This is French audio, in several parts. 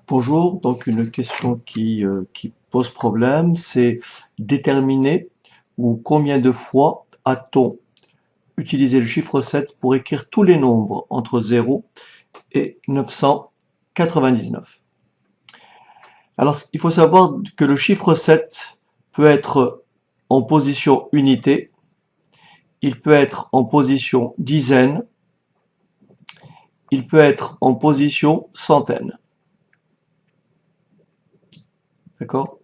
Bonjour, donc une question qui pose problème, c'est déterminer ou combien de fois a-t-on utilisé le chiffre 7 pour écrire tous les nombres entre 0 et 999. Alors, il faut savoir que le chiffre 7 peut être en position unité, il peut être en position dizaine, il peut être en position centaine. D'accord?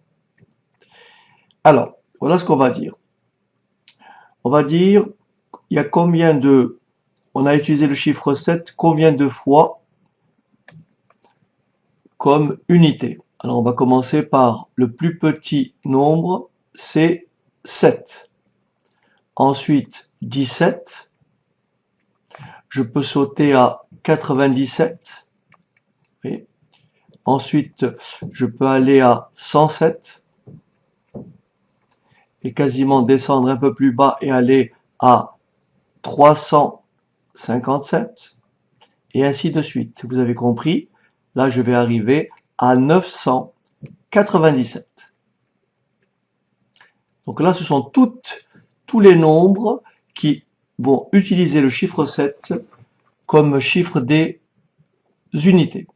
Alors, voilà ce qu'on va dire. On va dire, il y a combien de... On a utilisé le chiffre 7 combien de fois comme unité? Alors, on va commencer par le plus petit nombre, c'est 7. Ensuite, 17. Je peux sauter à 97. Oui. Ensuite, je peux aller à 107. Et quasiment descendre un peu plus bas et aller à 357. Et ainsi de suite. Vous avez compris? Là, je vais arriver à 997. Donc là, ce sont tous les nombres qui vont utiliser le chiffre 7 comme chiffre des unités.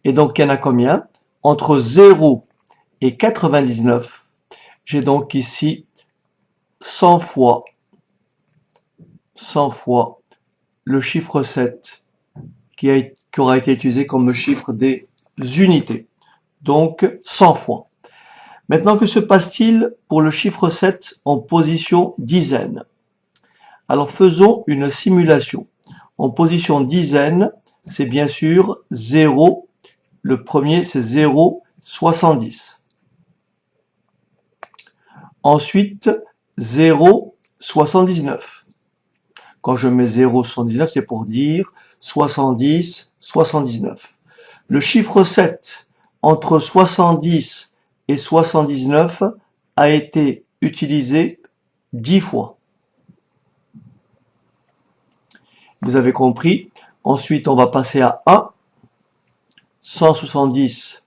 Et donc, il y en a combien? Entre 0 et 99, j'ai donc ici 100 fois le chiffre 7 qui aura été utilisé comme chiffre des unités. Donc, 100 fois. Maintenant, que se passe-t-il pour le chiffre 7 en position dizaine? Alors, faisons une simulation. En position dizaine, c'est bien sûr 0. Le premier, c'est 0,70. Ensuite, 0,79. Quand je mets 0,79, c'est pour dire 70, 79. Le chiffre 7, entre 70 et 79, a été utilisé 10 fois. Vous avez compris. Ensuite, on va passer à 1. 170,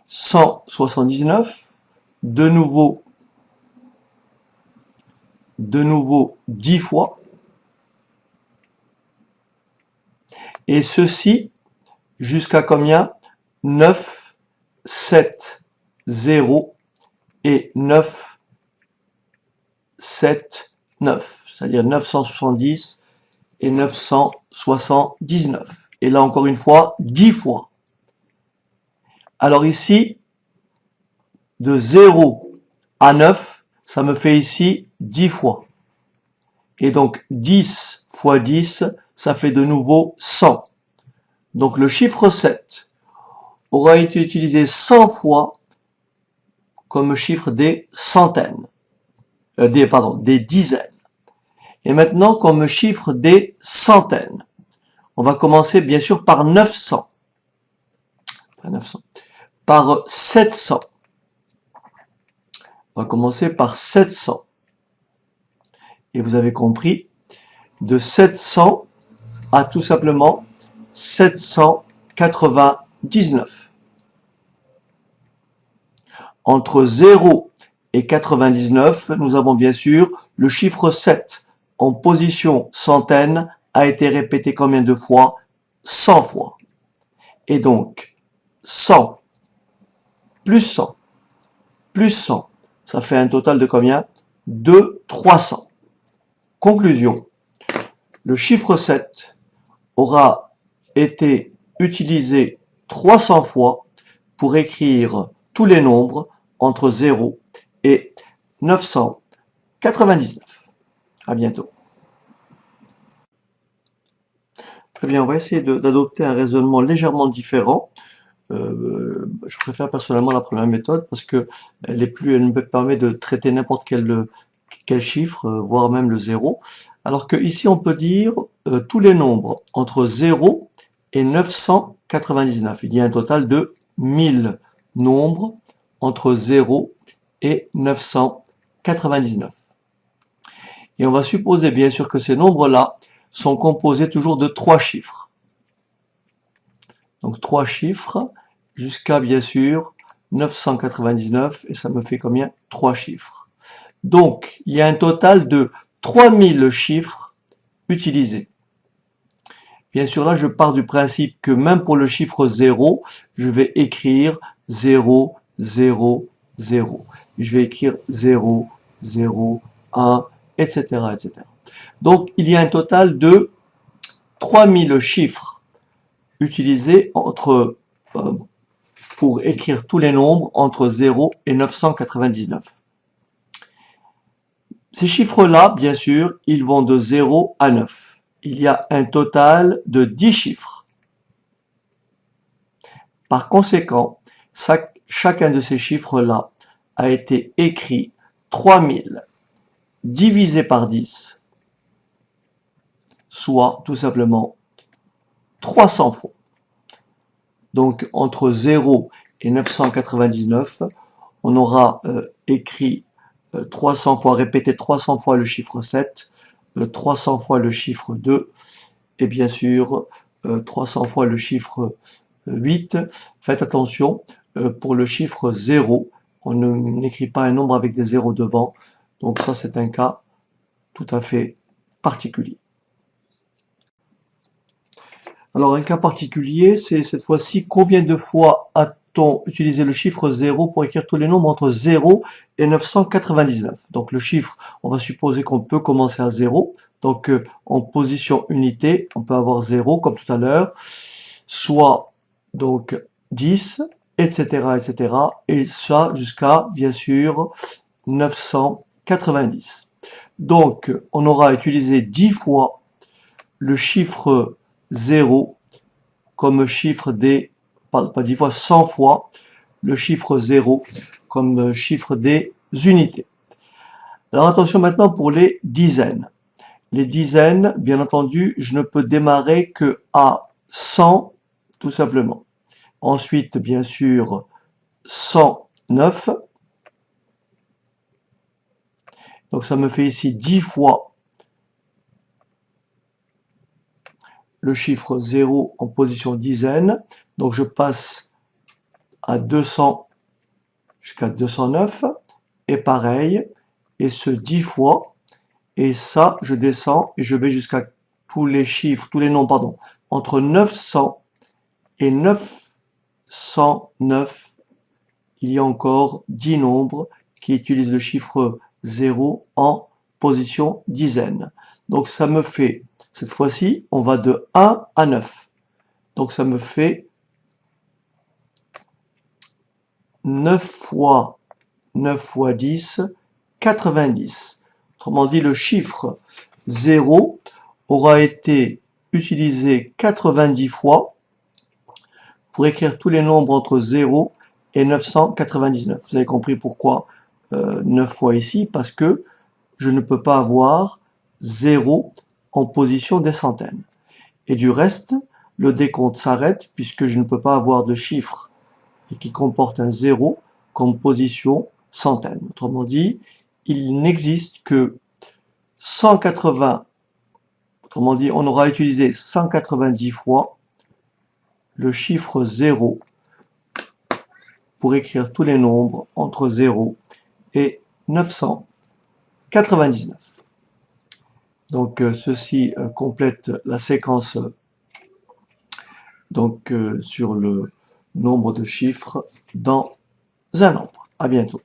179. De nouveau 10 fois. Et ceci, jusqu'à combien? 9, 7, 0 et 9, 7, 9. C'est-à-dire 970 et 979. Et là, encore une fois, 10 fois. Alors ici, de 0 à 9, ça me fait ici 10 fois. Et donc, 10 fois 10, ça fait de nouveau 100. Donc, le chiffre 7 aura été utilisé 100 fois comme chiffre des centaines. Des dizaines. Et maintenant, comme chiffre des centaines. On va commencer, bien sûr, par 900. Par 700. On va commencer par 700. Et vous avez compris, de 700 à tout simplement 799. Entre 0 et 99, nous avons bien sûr le chiffre 7 en position centaine a été répété combien de fois? 100 fois. Et donc, 100 plus 100 plus 100, ça fait un total de combien? De 300. Conclusion, le chiffre 7 aura été utilisé 300 fois pour écrire tous les nombres entre 0 et 999. À bientôt. Très bien, on va essayer d'adopter un raisonnement légèrement différent. Je préfère personnellement la première méthode parce que elle me permet de traiter n'importe quel chiffre, voire même le 0. Alors que ici on peut dire tous les nombres entre 0 et 999. Il y a un total de 1000 nombres entre 0 et 999. Et on va supposer bien sûr que ces nombres-là sont composés toujours de 3 chiffres. Donc 3 chiffres, jusqu'à bien sûr 999 et ça me fait combien? 3 chiffres. Donc, il y a un total de 3000 chiffres utilisés. Bien sûr, là, je pars du principe que même pour le chiffre 0, je vais écrire 0, 0, 0. Je vais écrire 0, 0, 1, etc., etc. Donc, il y a un total de 3000 chiffres utilisés pour écrire tous les nombres entre 0 et 999. Ces chiffres-là, bien sûr, ils vont de 0 à 9. Il y a un total de 10 chiffres. Par conséquent, chacun de ces chiffres-là a été écrit 3000 divisé par 10, soit tout simplement 300 fois. Donc entre 0 et 999, on aura écrit 300 fois, répété 300 fois le chiffre 7, 300 fois le chiffre 2, et bien sûr 300 fois le chiffre 8. Faites attention, pour le chiffre 0, on n'écrit pas un nombre avec des zéros devant, donc ça c'est un cas tout à fait particulier. Alors un cas particulier, c'est cette fois-ci combien de fois a-t-on utilisé le chiffre 0 pour écrire tous les nombres entre 0 et 999. Donc le chiffre, on va supposer qu'on peut commencer à 0. Donc en position unité, on peut avoir 0 comme tout à l'heure, soit donc 10, etc., etc. Et ça jusqu'à, bien sûr, 990. Donc on aura utilisé 10 fois le chiffre 0 comme chiffre des, pas 10 fois, 100 fois le chiffre 0 comme chiffre des unités. Alors attention maintenant pour les dizaines. Les dizaines, bien entendu, je ne peux démarrer que à 100, tout simplement. Ensuite, bien sûr, 109. Donc ça me fait ici 10 fois le chiffre 0 en position dizaine. Donc je passe à 200 jusqu'à 209. Et pareil, et ce 10 fois. Et ça, je descends et je vais jusqu'à tous les chiffres, tous les nombres, pardon, entre 900 et 909. Il y a encore 10 nombres qui utilisent le chiffre 0 en position dizaine. Donc ça me fait, cette fois-ci, on va de 1 à 9. Donc ça me fait 9 fois 9 fois 10, 90. Autrement dit, le chiffre 0 aura été utilisé 90 fois pour écrire tous les nombres entre 0 et 999. Vous avez compris pourquoi 9 fois ici, parce que je ne peux pas avoir 0 en position des centaines. Et du reste, le décompte s'arrête puisque je ne peux pas avoir de chiffre qui comporte un 0 comme position centaine. Autrement dit, il n'existe que 180, autrement dit, on aura utilisé 190 fois le chiffre 0 pour écrire tous les nombres entre 0 et 999. Donc ceci complète la séquence donc sur le nombre de chiffres dans un nombre. À bientôt.